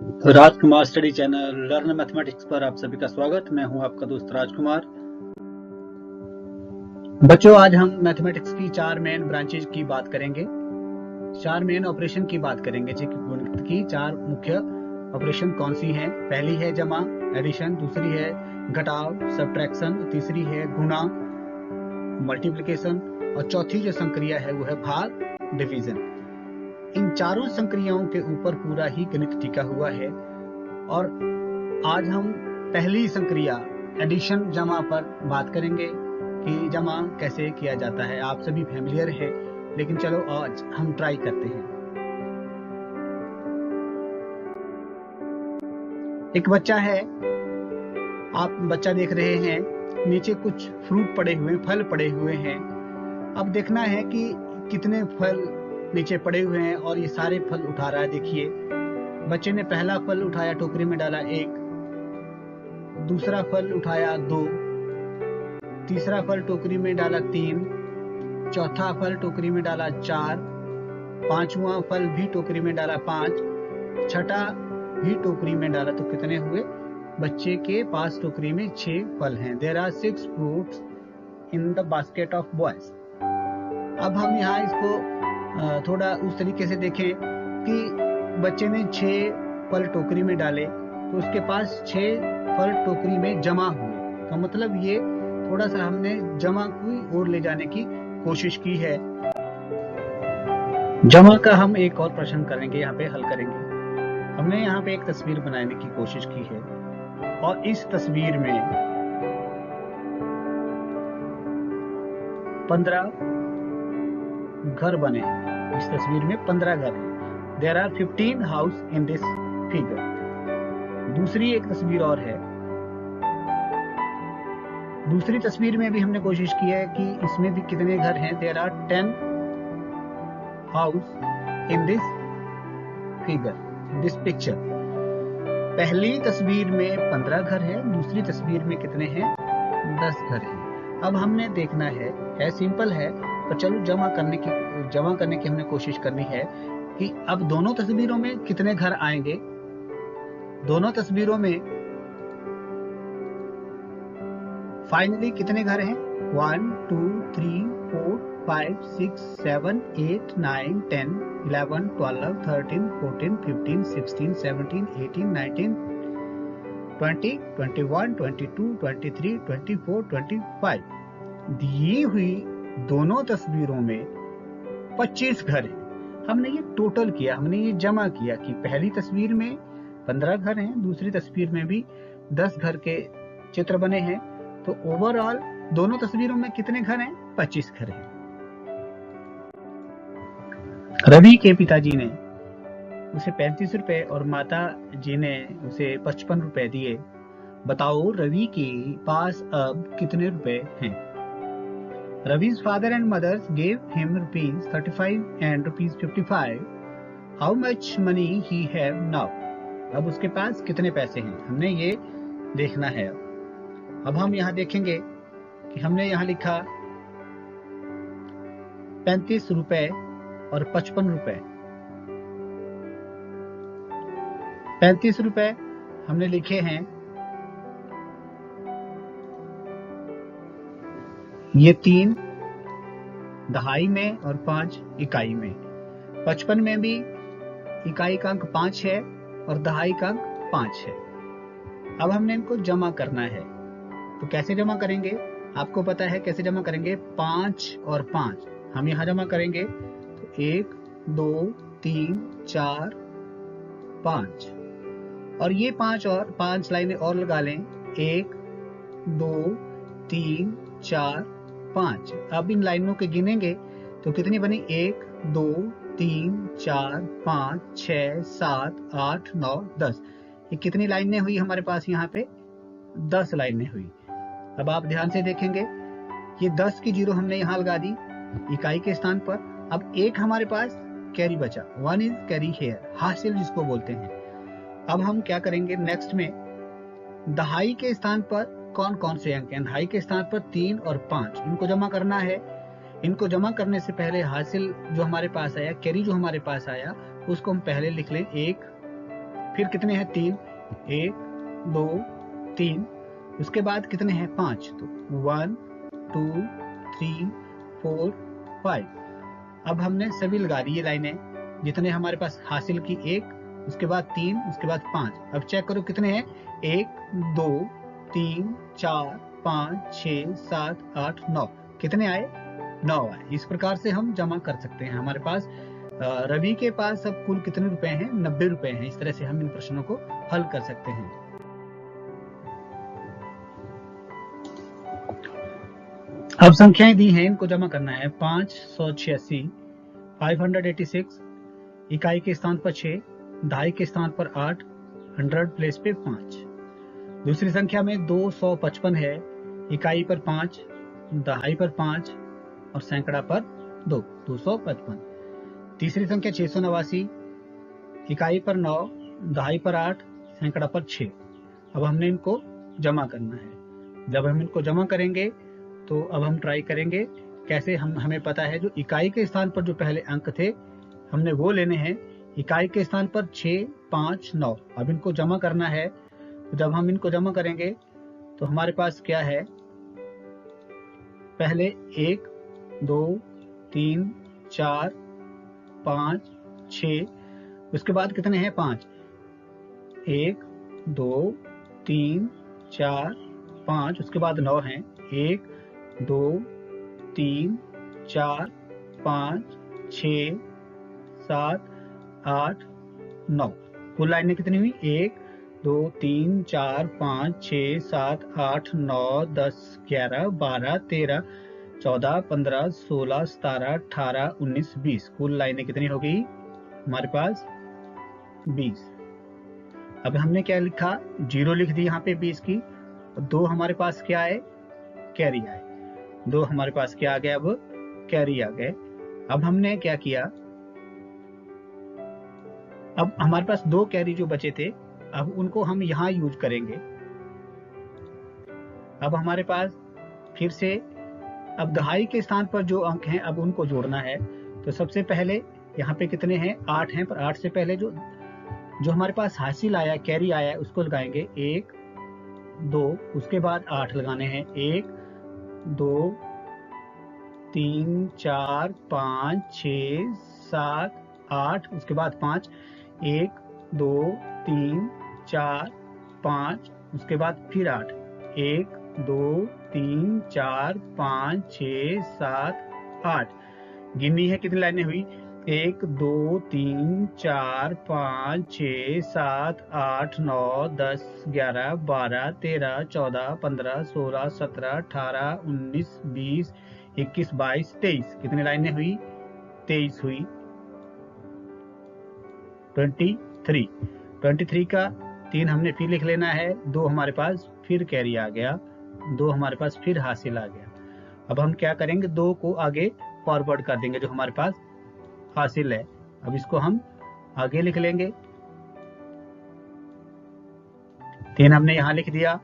राजकुमार study channel learn mathematics पर आप सभी का स्वागत। मैं हूं आपका दोस्त राजकुमार। बच्चों, आज हम मैथमेटिक्स की 4 मेन ब्रांचेज की बात करेंगे, 4 मेन ऑपरेशन की बात करेंगे की 4 मुख्य ऑपरेशन कौन सी हैं। पहली है जमा एडिशन, दूसरी है घटाव सब्ट्रैक्शन, तीसरी है गुणा मल्टीप्लिकेशन और चौथी जो संक्रिया है वो है भाग डिवीजन। इन चारों संक्रियाओं के ऊपर पूरा ही गणित टिका हुआ है और आज हम पहली संक्रिया एडिशन जमा पर बात करेंगे कि जमा कैसे किया जाता है। आप सभी फैमिलियर है, लेकिन चलो आज हम ट्राई करते हैं। एक बच्चा है, आप बच्चा देख रहे हैं, नीचे कुछ फ्रूट पड़े हुए, फल पड़े हुए हैं। अब देखना है कि कितने फल नीचे पड़े हुए हैं और ये सारे फल उठा रहा है। देखिए, बच्चे ने पहला फल उठाया, टोकरी में डाला 1, दूसरा फल उठाया 2, तीसरा फल टोकरी में डाला 3, चौथा फल टोकरी में डाला 4, पांचवा फल भी टोकरी में डाला 5, छठा भी टोकरी में डाला। तो कितने हुए? बच्चे के पास टोकरी में 6 फल हैं। There are 6 fruits in the basket of boys. अब हम यहाँ इसको थोड़ा उस तरीके से देखें कि बच्चे ने 6 फल टोकरी में डाले तो उसके पास 6 फल टोकरी में जमा हुए। तो मतलब ये थोड़ा सा हमने जमा की ओर ले जाने की कोशिश की है। जमा का हम एक और प्रश्न करेंगे, यहाँ पे हल करेंगे। हमने यहाँ पे एक तस्वीर बनाने की कोशिश की है और इस तस्वीर में 15 घर बने हैं। इस तस्वीर में 15 घर हैं। There are 15 house in this figure. दूसरी एक तस्वीर और है। दूसरी तस्वीर में भी हमने कोशिश की है कि इसमें भी कितने घर हैं। There are 10 house in this figure, this picture. पहली तस्वीर में 15 घर हैं, दूसरी तस्वीर में कितने हैं? 10 घर हैं। अब हमने देखना है सिंपल है, पर चलो जमा करने की हमने कोशिश करनी है कि अब दोनों तस्वीरों में कितने घर आएंगे। दोनों तस्वीरों में फाइनली कितने घर हैं? 1 2 3 4 5 6 7 8 9 10 11 12 13 14 15 16 17 18 19 20 21 22 23 24 25। दी हुई दोनों तस्वीरों में 25 घर हैं। हमने ये टोटल किया, हमने ये जमा किया कि पहली तस्वीर में 15 घर हैं, दूसरी तस्वीर में भी 10 घर के चित्र बने हैं। तो ओवरऑल दोनों तस्वीरों में कितने घर हैं? 25 घर हैं। रवि के पिताजी ने उसे 35 रुपए और माता जी ने उसे 55 रुपए दिए। बताओ रवि के पास अब कितने रुपए हैं? Ravi's father and mother gave him rupees 35 and rupees 55. How much money he have now? अब उसके पास कितने पैसे हैं, हमने ये देखना है। अब हम यहाँ देखेंगे कि हमने यहाँ लिखा 35 रुपए और 55 रुपए। 35 रुपए हमने लिखे हैं, ये 3 दहाई में और 5 इकाई में। 55 में भी इकाई का अंक 5 है और दहाई का अंक 5 है। अब हमने इनको जमा करना है, तो कैसे जमा करेंगे? आपको पता है कैसे जमा करेंगे। 5 और 5 हम यहाँ जमा करेंगे तो 1 2 3 4 5 और ये 5 और 5 लाइनें और लगा लें। 1 2 3 4 5। अब इन लाइनों के गिनेंगे तो कितनी बनी? 1 2 3 4 5 6 7 8 9 10। ये कितनी लाइनें हुई हमारे पास? यहाँ पे 10 लाइनें हुई। अब आप ध्यान से देखेंगे, ये 10 की जीरो हमने यहाँ लगा दी इकाई के स्थान पर। अब एक हमारे पास कैरी बचा, 1 इज कैरी हेयर, हासिल जिसको बोलते हैं। अब हम क्या करेंगे नेक्स्ट में, दहाई के स्थान पर कौन कौन से अंक हैं? दहाई के स्थान पर 3 और 5, इनको जमा करना है। इनको जमा करने से पहले हासिल जो हमारे पास आया, कैरी जो हमारे पास आया, उसको हम पहले लिख लें। 1 फिर कितने हैं 3, 1 2 3, उसके बाद कितने हैं 5, तो 1 2 3 4 5। अब हमने सभी लगा दी ये लाइनें, जितने हमारे पास हासिल की 1, उसके बाद 3, उसके बाद 5। अब चेक करो कितने हैं 1 2 3 4 5 6 7 8 9, कितने आए 9 आए। इस प्रकार से हम जमा कर सकते हैं। हमारे पास रवि के पास अब कुल कितने रुपए हैं 90 रुपए हैं। इस तरह से हम इन प्रश्नों को हल कर सकते हैं। अब संख्याएं दी हैं, इनको जमा करना है। 586 586, इकाई के स्थान पर 6, दहाई के स्थान पर 8, 100 प्लेस पे 5। दूसरी संख्या में 255 है, इकाई पर 5, दहाई पर 5 और सैकड़ा पर 2, 255। तीसरी संख्या 689, इकाई पर 9, दहाई पर 8, सैकड़ा पर 6। अब हमने इनको जमा करना है। जब हम इनको जमा करेंगे तो अब हम ट्राई करेंगे कैसे। हमें पता है जो इकाई के स्थान पर जो पहले अंक थे हमने वो लेने हैं। इकाई के स्थान पर 6 5 9। अब इनको जमा करना है। तो जब हम इनको जमा करेंगे तो हमारे पास क्या है, पहले 1 2 3 4 5 6, उसके बाद कितने हैं 5, 1 2 3 4 5, उसके बाद 9 हैं, 1 2 3 4 5 6 7 8 9। कुल लाइनें कितनी हुई, 1 2 3 4 5 6 7 8 9 10 11 12 13 14 15 16 17 18 19 20। कुल लाइनें कितनी हो गई हमारे पास 20। अब हमने क्या लिखा, 0 लिख दी यहाँ पे 20 की। 2 हमारे पास क्या आए, कैरी आए। 2 हमारे पास क्या आ गए, अब कैरी आ गए। अब हमने क्या किया, अब हमारे पास 2 कैरी जो बचे थे, अब उनको हम यहाँ यूज करेंगे। अब हमारे पास फिर से अब दहाई के स्थान पर जो अंक हैं अब उनको जोड़ना है। तो सबसे पहले यहाँ पे कितने हैं 8 हैं, पर 8 से पहले जो हमारे पास हासिल आया कैरी आया है उसको लगाएंगे 1 2, उसके बाद 8 लगाने हैं, 1 2 3 4 5 6 7 8, उसके बाद 5, 1 2 3 4 5, उसके बाद फिर 8, 1 2 3 4 5 6 7 8। गिननी है कितनी लाइनें हुई, 1 2 3 4 5 6 7 8 9 10 11 12 13 14 15 16 17 18 19 20 21 22 23। कितनी लाइनें हुई, 23 हुई। 23 का 3 हमने फिर लिख लेना है। 2 हमारे पास फिर कैरी आ गया, 2 हमारे पास फिर हासिल आ गया। अब हम क्या करेंगे, 2 को आगे फॉरवर्ड कर देंगे जो हमारे पास हासिल है। अब इसको हम आगे लिख लेंगे। 3 हमने यहां लिख दिया।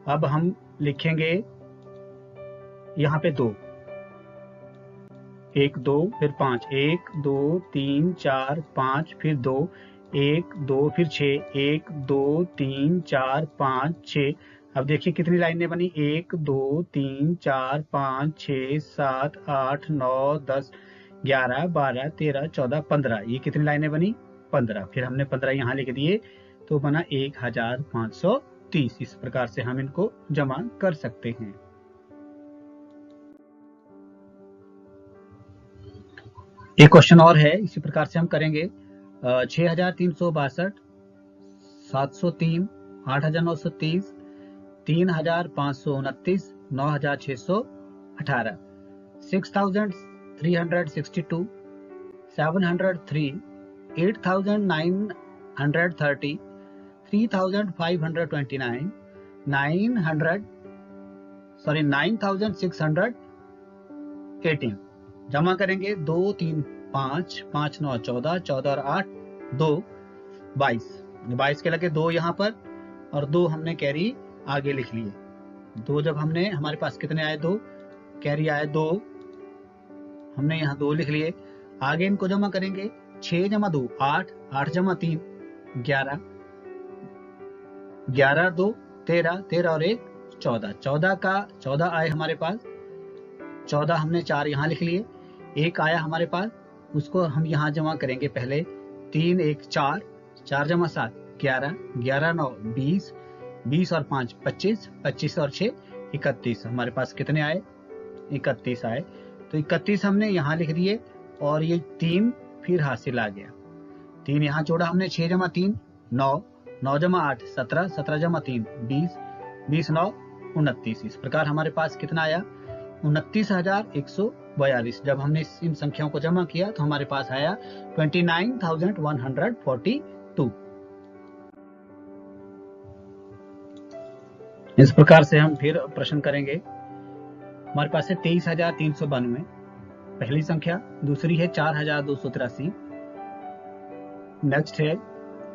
अब हम लिखेंगे यहां पे 2, 1 2 फिर 5, 1 2 3 4 5 फिर 2, 1 2 फिर 6, 1 2 3 4 5 6। अब देखिए कितनी लाइनें बनी, 1 2 3 4 5 6 7 8 9 10 11 12 13 14 15। ये कितनी लाइनें बनी, 15। फिर हमने 15 यहाँ लिख दिए तो बना 1530। इस प्रकार से हम इनको जमा कर सकते हैं। एक क्वेश्चन और है, इसी प्रकार से हम करेंगे। 6362, 703, 8930, 3529, 9618, 6362, 703, 8930, 3529, 9618। जमा करेंगे 2 3 5 5 9 14, 14 और 8 2 22। 22 के लगे 2 यहाँ पर और 2 हमने कैरी आगे लिख लिए। 2 जब हमने हमारे पास कितने आए, 2 कैरी आए, 2 हमने यहाँ 2 लिख लिए। आगे इनको जमा करेंगे, 6 जमा 2 8, 8 जमा 3 11, 11 2 13, 13 और 1 14, 14 आए हमारे पास। 14 हमने 4 यहाँ लिख लिए। 1 आया हमारे पास, उसको हम यहाँ जमा करेंगे पहले। 3 1 4, 4 जमा 7 11, 11 9 20, 20 और 5 25, 25 और 6 31। हमारे पास कितने आए? 31 आए। तो 31 हमने यहाँ लिख दिए और ये 3 फिर हासिल आ गया। 3 यहाँ जोड़ा हमने। 6 जमा 3 9, 9 जमा 8 17, 17 जमा 3 20, 20 9 29। इस प्रकार हमारे पास कितना आया? 29,142। जब हमने इन संख्याओं को जमा किया तो हमारे पास आया 29,142। इस प्रकार से हम फिर प्रश्न करेंगे। हमारे पास है 23,392 पहली संख्या, दूसरी है 4,283, नेक्स्ट है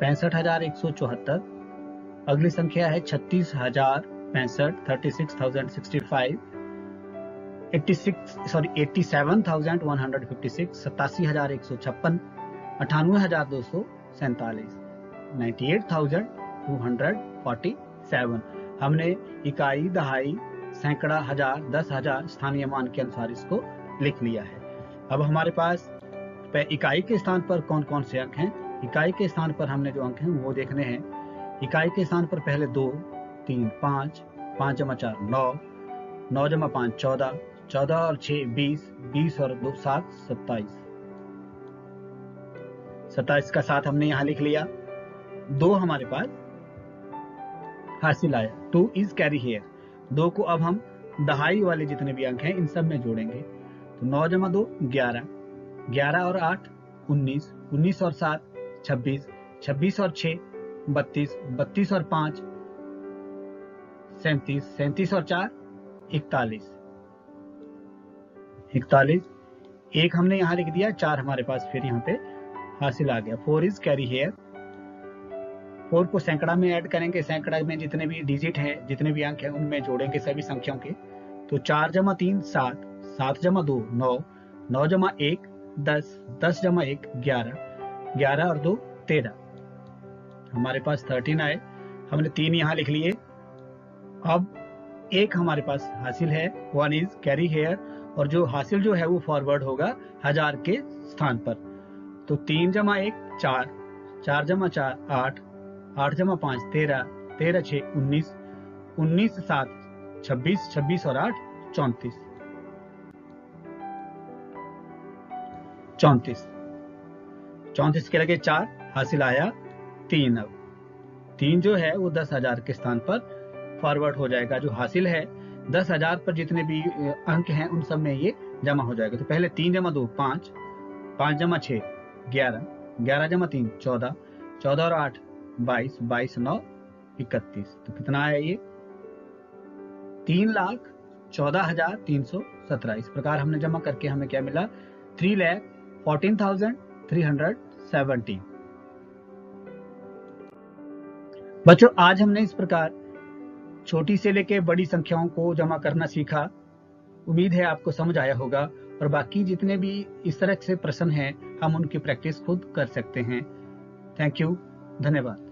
65,174, अगली संख्या है 36,065, 36,065, 87,156, 87,156, 98,247, 98,247। हमने इकाई, दहाई, सैकड़ा, हजार, 10,000 स्थानीय मान के अनुसार इसको लिख लिया है। अब हमारे पास इकाई के स्थान पर कौन कौन से अंक हैं? इकाई के स्थान पर हमने जो अंक हैं वो देखने हैं। इकाई के स्थान पर पहले 2 3 5, 5 जमा 4 9, 9 जमा 5 14, 14 और 6 20, 20 और 2 7 27, 27 का 7 हमने यहाँ लिख लिया। 2 हमारे पास हासिल आया। 2 इज कैरी हियर। 2 को अब हम दहाई वाले जितने भी अंक हैं इन सब में जोड़ेंगे। तो 9 जमा 2 11, 11 और 8 19, 19 और 7 26, 26 और 6 32, 32 और 5 37, 37 और 4 41, 41। 1 हमने यहाँ लिख दिया। 4 हमारे पास फिर यहाँ पे हासिल आ गया। 4 इज कैरी हियर। 4 को सैकड़ा में ऐड करेंगे। सैकड़ा में जितने भी डिजिट हैं, जितने भी अंक हैं उनमें जोड़ेंगे सभी संख्याओं के। तो 4 जमा 3 7, 7 जमा 2 9, 9 जमा 1 10, 10 जमा 1 11, 11 और 2 13। हमारे पास 13 आए। हमने 3 यहाँ लिख लिए। अब 1 हमारे पास हासिल है। 1 इज कैरी हियर, और जो हासिल जो है वो फॉरवर्ड होगा हजार के स्थान पर। तो 3 जमा 1 4, 4 जमा 4 8, 8 जमा 5 13, 13 6 19, 19 7 26, 26 और 8 34, 34। 34 के लगे 4 हासिल आया। 3 अब 3 जो है वो 10,000 के स्थान पर फॉरवर्ड हो जाएगा। जो हासिल है 10,000 पर जितने भी अंक हैं उन सब में ये जमा हो जाएगा। तो पहले 3 जमा 2 5, 5 जमा 6 11, 11 जमा 3 14, 14 और 8 22, 22 9 31। तो कितना आया ये? 3,14,317। इस प्रकार हमने जमा करके हमें क्या मिला? 3,14,317। बच्चों, आज हमने इस प्रकार छोटी से लेके बड़ी संख्याओं को जमा करना सीखा। उम्मीद है आपको समझ आया होगा, और बाकी जितने भी इस तरह से प्रश्न हैं हम उनकी प्रैक्टिस खुद कर सकते हैं। थैंक यू, धन्यवाद।